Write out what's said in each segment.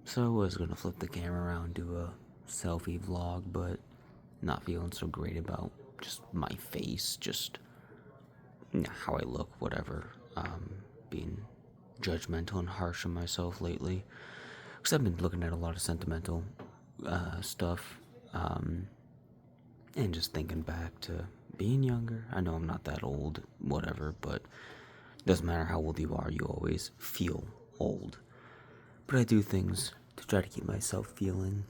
So I was gonna flip the camera around, do a selfie vlog, but not feeling so great about just my face, just how I look, whatever. Being judgmental and harsh on myself lately. Because I've been looking at a lot of sentimental stuff, and just thinking back to being younger. I know I'm not that old, whatever, but it doesn't matter how old you are, you always feel old. But I do things to try to keep myself feeling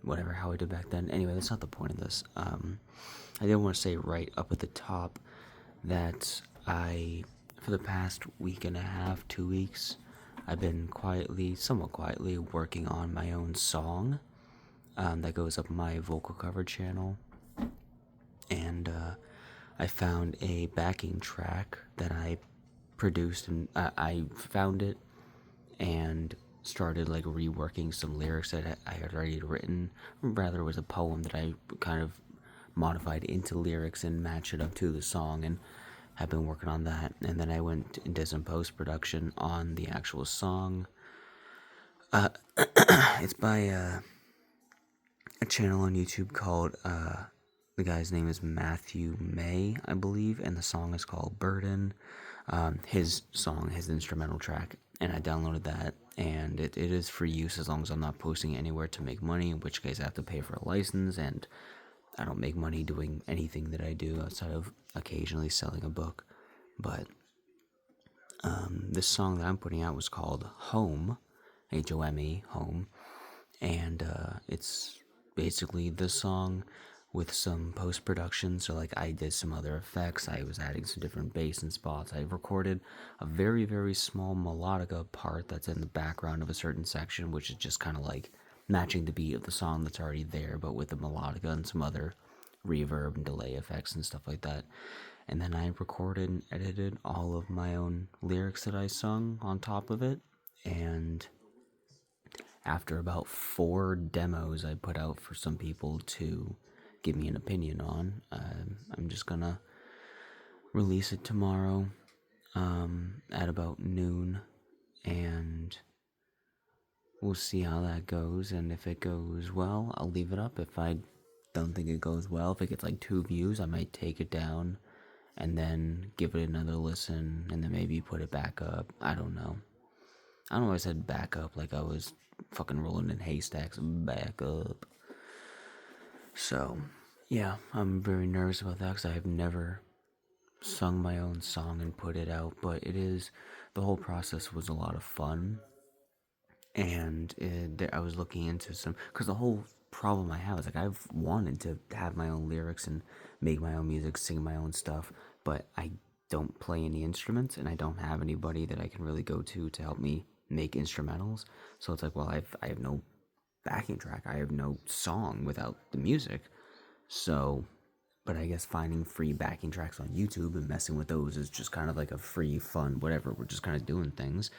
whatever how I did back then. Anyway, that's not the point of this. I did want to say right up at the top that for the past week and a half, 2 weeks, I've been somewhat quietly, working on my own song that goes up my vocal cover channel. And I found a backing track that I produced, and I found it and started like reworking some lyrics that I had already written. Rather, it was a poem that I kind of modified into lyrics and matched it up to the song, and have been working on that. And then I went and did some post production on the actual song. It's by a channel on YouTube called the guy's name is Matthew May, I believe, and the song is called Burden. His song, his instrumental track, and I downloaded that, and it is free use as long as I'm not posting it anywhere to make money, in which case I have to pay for a license, and I don't make money doing anything that I do outside of occasionally selling a book. But this song that I'm putting out was called Home, Home, Home, and it's basically the song with some post production. So, like, I did some other effects, I was adding some different bass and spots. I recorded a very, very small melodica part that's in the background of a certain section, which is just kind of like matching the beat of the song that's already there, but with the melodica and some other reverb and delay effects and stuff like that. And then I recorded and edited all of my own lyrics that I sung on top of it. And after about 4 demos I put out for some people to give me an opinion on, I'm just gonna release it tomorrow at about noon, and we'll see how that goes. And if it goes well, I'll leave it up. If I don't think it goes well, if it gets like 2 views, I might take it down and then give it another listen, and then maybe put it back up. I don't know. I don't know why I said back up like I was fucking rolling in haystacks. Back up. So, yeah, I'm very nervous about that because I have never sung my own song and put it out, but the whole process was a lot of fun. And I was looking into because the whole problem I have is like I've wanted to have my own lyrics and make my own music, sing my own stuff, but I don't play any instruments, and I don't have anybody that I can really go to help me make instrumentals. So it's like, well, I have no backing track, I have no song without the music. So, but I guess finding free backing tracks on YouTube and messing with those is just kind of like a free, fun, whatever. We're just kind of doing things.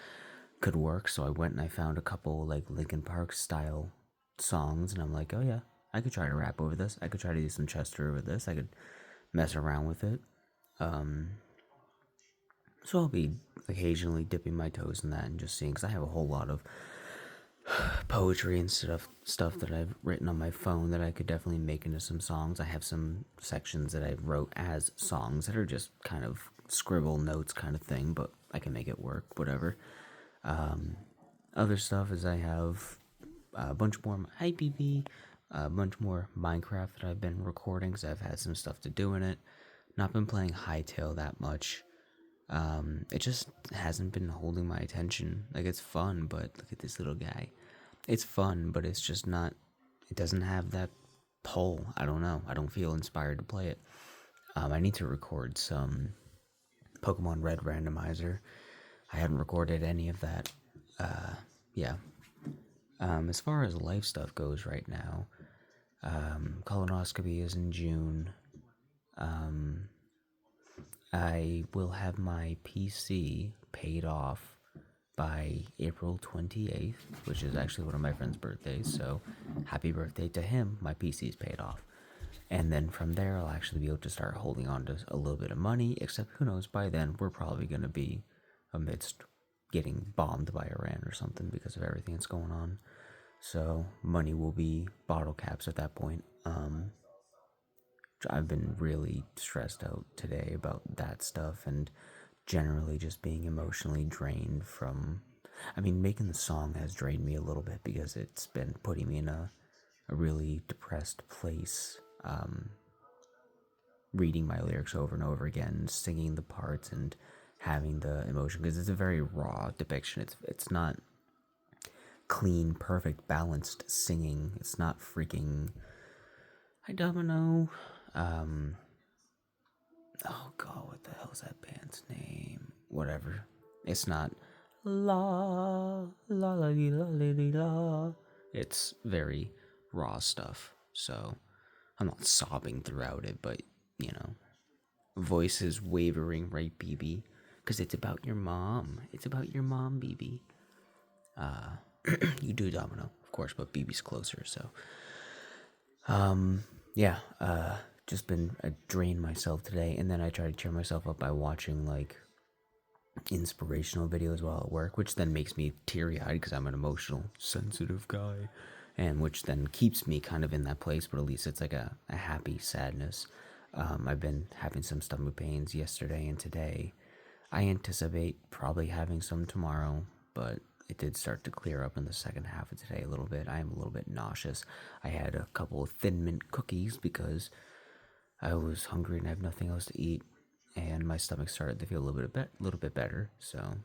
Could work. So I went and I found a couple like Linkin Park style songs, and I'm like, oh yeah, I could try to rap over this. I could try to do some Chester over this. I could mess around with it. So I'll be occasionally dipping my toes in that and just seeing, because I have a whole lot of poetry and stuff that I've written on my phone that I could definitely make into some songs. I have some sections that I wrote as songs that are just kind of scribble notes kind of thing, but I can make it work, whatever. Other stuff is I have a bunch more IPV, a bunch more Minecraft that I've been recording because I've had some stuff to do in it. Not been playing Hytale that much. It just hasn't been holding my attention. Like, it's fun, but look at this little guy. It's fun, but it's just not. It doesn't have that pull. I don't know. I don't feel inspired to play it. I need to record some Pokemon Red Randomizer. I haven't recorded any of that. Yeah. As far as life stuff goes right now, colonoscopy is in June. I will have my PC paid off by April 28th, which is actually one of my friend's birthdays, so happy birthday to him. My PC's paid off. And then from there, I'll actually be able to start holding on to a little bit of money, except who knows, by then, we're probably going to be amidst getting bombed by Iran or something because of everything that's going on. So money will be bottle caps at that point. I've been really stressed out today about that stuff and generally just being emotionally drained from. I mean, making the song has drained me a little bit because it's been putting me in a really depressed place. Reading my lyrics over and over again, singing the parts, and having the emotion because it's a very raw depiction. It's not clean, perfect, balanced singing. It's not freaking. I don't know. Oh god, what the hell is that band's name? Whatever. It's not la la la la la la. It's very raw stuff. So I'm not sobbing throughout it, but you know, voices wavering, right, BB? Because it's about your mom. It's about your mom, BB. You do Domino, of course, but BB's closer, so. Yeah, just been I drained myself today, and then I try to cheer myself up by watching like inspirational videos while at work, which then makes me teary-eyed because I'm an emotional, sensitive guy, and which then keeps me kind of in that place, but at least it's like a happy sadness. I've been having some stomach pains yesterday and today. I anticipate probably having some tomorrow, but it did start to clear up in the second half of today a little bit. I am a little bit nauseous. I had a couple of Thin Mint cookies because I was hungry and I have nothing else to eat, and my stomach started to feel a little bit better. So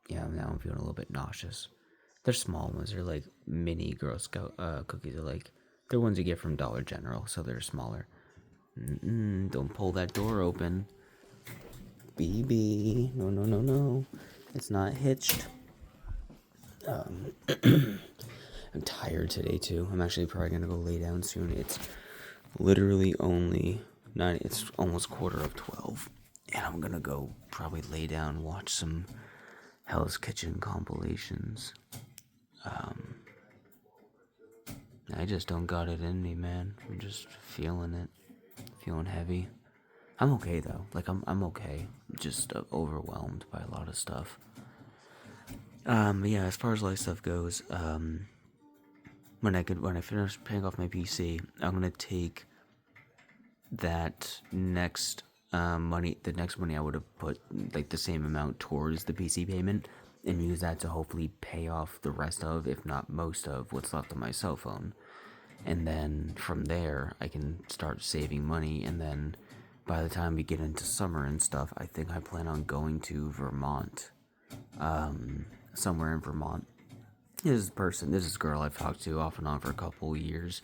yeah, now I'm feeling a little bit nauseous. They're small ones. They're like mini Girl Scout cookies. They're ones you get from Dollar General, so they're smaller. Don't pull that door open. BB, no, no, no, no. It's not hitched. I'm tired today too. I'm actually probably gonna go lay down soon. It's literally only 9. It's almost 11:15, and I'm gonna go probably lay down, watch some Hell's Kitchen compilations. I just don't got it in me, man. I'm just feeling it, feeling heavy. I'm okay though. Like I'm okay. Just overwhelmed by a lot of stuff. Yeah, as far as life stuff goes, when I finish paying off my PC, I'm gonna take that next money, the next money I would have put like the same amount towards the PC payment, and use that to hopefully pay off the rest of, if not most of, what's left on my cell phone. And then from there, I can start saving money, and then by the time we get into summer and stuff, I think I plan on going to Vermont, somewhere in Vermont. This girl I've talked to off and on for a couple years,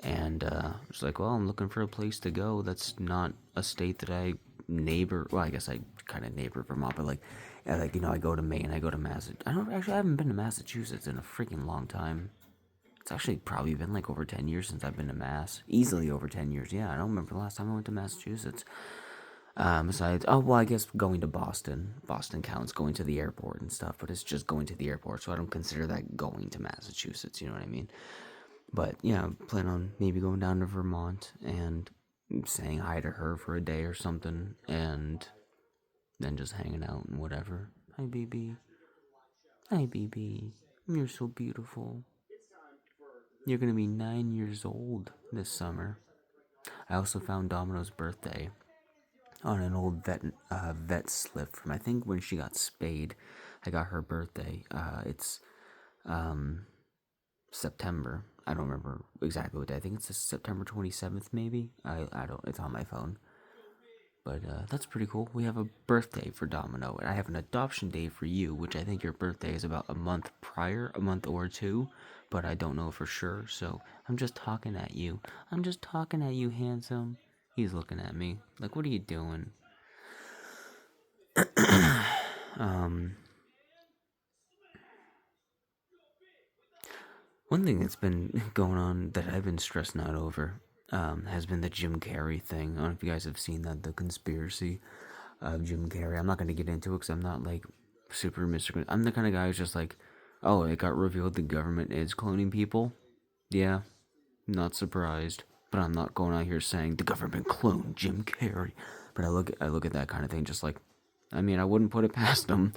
and she's like, well, I'm looking for a place to go that's not a state that I neighbor. Well, I guess I kind of neighbor Vermont, but I go to Maine, I go to Massachusetts. I haven't been to Massachusetts in a freaking long time. It's actually probably been like over 10 years since I've been to Mass. Easily over 10 years. Yeah, I don't remember the last time I went to Massachusetts. Besides, I guess going to Boston. Boston counts, going to the airport and stuff, but it's just going to the airport, so I don't consider that going to Massachusetts, you know what I mean? But yeah, I plan on maybe going down to Vermont and saying hi to her for a day or something, and then just hanging out and whatever. Hi, BB. Hi, BB. You're so beautiful. You're gonna be 9 years old this summer. I also found Domino's birthday on an old vet slip from, I think, when she got spayed. I got her birthday. It's September. I don't remember exactly what day. I think it's September 27th, maybe. I don't. It's on my phone. But that's pretty cool. We have a birthday for Domino, and I have an adoption day for you, which I think your birthday is about a month prior, a month or two, but I don't know for sure. So I'm just talking at you. I'm just talking at you, handsome. He's looking at me like, what are you doing? One thing that's been going on that I've been stressing out over has been the Jim Carrey thing. I don't know if you guys have seen that, the conspiracy of Jim Carrey. I'm not going to get into it because I'm not like super Mr. I'm the kind of guy who's just like, oh, it got revealed the government is cloning people. Yeah, not surprised. But I'm not going out here saying the government cloned Jim Carrey. But I look at that kind of thing just like, I mean, I wouldn't put it past them.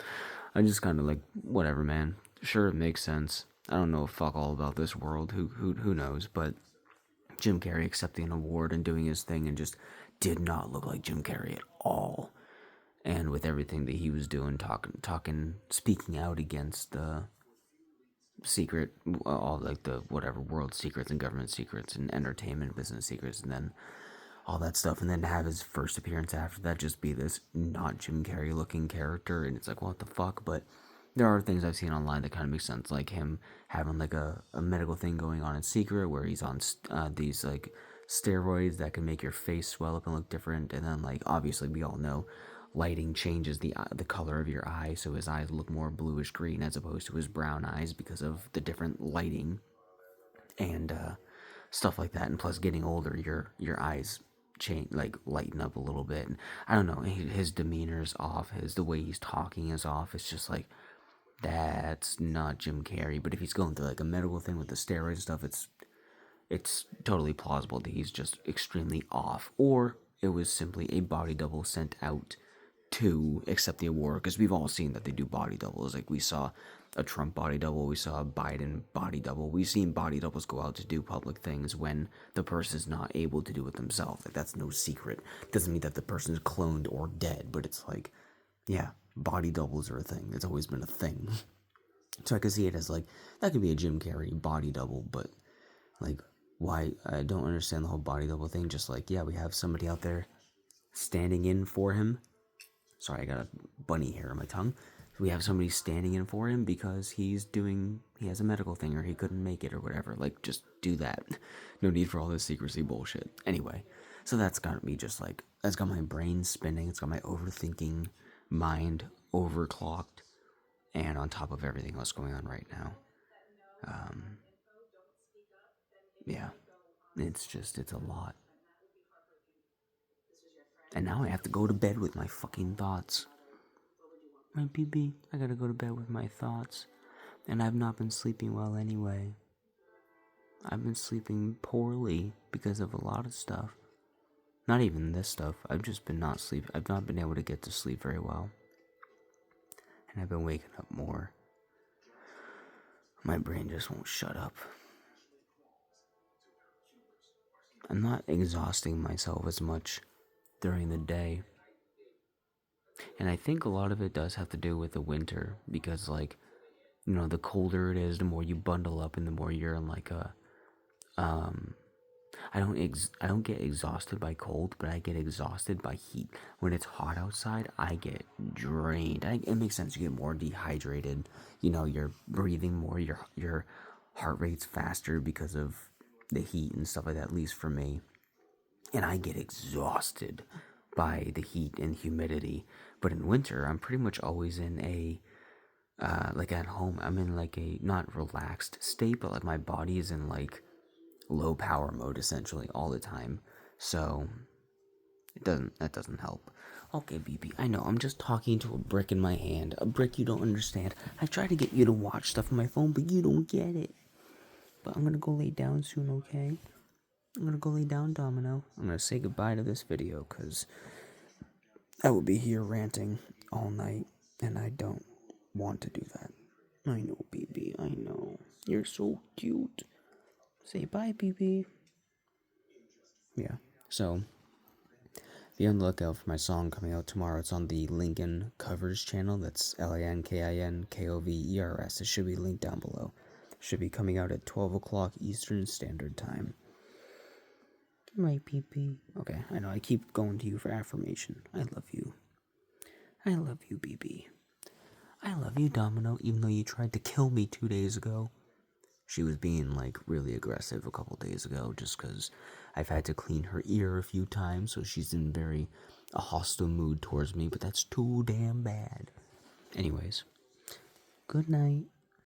I just kind of like, whatever, man. Sure, it makes sense. I don't know fuck all about this world. Who knows? But Jim Carrey accepting an award and doing his thing and just did not look like Jim Carrey at all. And with everything that he was doing, talking, speaking out against the secret, all like the whatever world secrets and government secrets and entertainment business secrets, and then all that stuff, and then to have his first appearance after that just be this not Jim Carrey looking character, and it's like, what the fuck? But there are things I've seen online that kind of make sense, like him having like a medical thing going on in secret where he's on these like steroids that can make your face swell up and look different, and then like obviously we all know lighting changes the color of your eye, so his eyes look more bluish green as opposed to his brown eyes because of the different lighting and stuff like that. And plus, getting older, your eyes change, like lighten up a little bit. And I don't know, his demeanor's off. The way he's talking is off. It's just like that's not Jim Carrey. But if he's going through like a medical thing with the steroids stuff, it's totally plausible that he's just extremely off, or it was simply a body double sent out to accept the award, because we've all seen that they do body doubles. Like we saw a Trump body double, we saw a Biden body double. We've seen body doubles go out to do public things when the person's not able to do it themselves. Like that's no secret. Doesn't mean that the person's cloned or dead, but it's like, yeah, body doubles are a thing. It's always been a thing. So I can see it as like that could be a Jim Carrey body double, but like why? I don't understand the whole body double thing. Just like, yeah, we have somebody out there standing in for him. Sorry, I got a bunny hair on my tongue. We have somebody standing in for him because he has a medical thing or he couldn't make it or whatever. Like, just do that. No need for all this secrecy bullshit. Anyway, so that's got me just like, that's got my brain spinning. It's got my overthinking mind overclocked. And on top of everything else going on right now. Yeah, it's a lot. And now I have to go to bed with my fucking thoughts. My BB, I gotta go to bed with my thoughts. And I've not been sleeping well anyway. I've been sleeping poorly because of a lot of stuff. Not even this stuff. I've just been not sleeping. I've not been able to get to sleep very well. And I've been waking up more. My brain just won't shut up. I'm not exhausting myself as much during the day. And I think a lot of it does have to do with the winter, because like, you know, the colder it is, the more you bundle up and the more you're in like a I don't get exhausted by cold, but I get exhausted by heat. When it's hot outside, I get drained. It makes sense. You get more dehydrated. You know, you're breathing more. Your heart rate's faster because of the heat and stuff like that. At least for me, and I get exhausted by the heat and humidity. But in winter, I'm pretty much always in a like at home. I'm in like a not relaxed state, but like my body is in like low power mode essentially all the time. So that doesn't help. Okay, BB, I know I'm just talking to a brick in my hand, a brick you don't understand. I try to get you to watch stuff on my phone, but you don't get it. But I'm gonna go lay down soon, okay? I'm gonna go lay down, Domino. I'm gonna say goodbye to this video because I will be here ranting all night, and I don't want to do that. I know, BB, I know. You're so cute. Say bye, BB. Yeah, so be on the lookout for my song coming out tomorrow. It's on the Linkin Covers channel. That's LANKINKOVERS. It should be linked down below. It should be coming out at 12 o'clock Eastern Standard Time. My BB. Okay, I know I keep going to you for affirmation. I love you. I love you, BB. I love you, Domino, even though you tried to kill me 2 days ago. She was being like really aggressive a couple days ago just because I've had to clean her ear a few times, so she's in a hostile mood towards me, but that's too damn bad. Anyways, good night.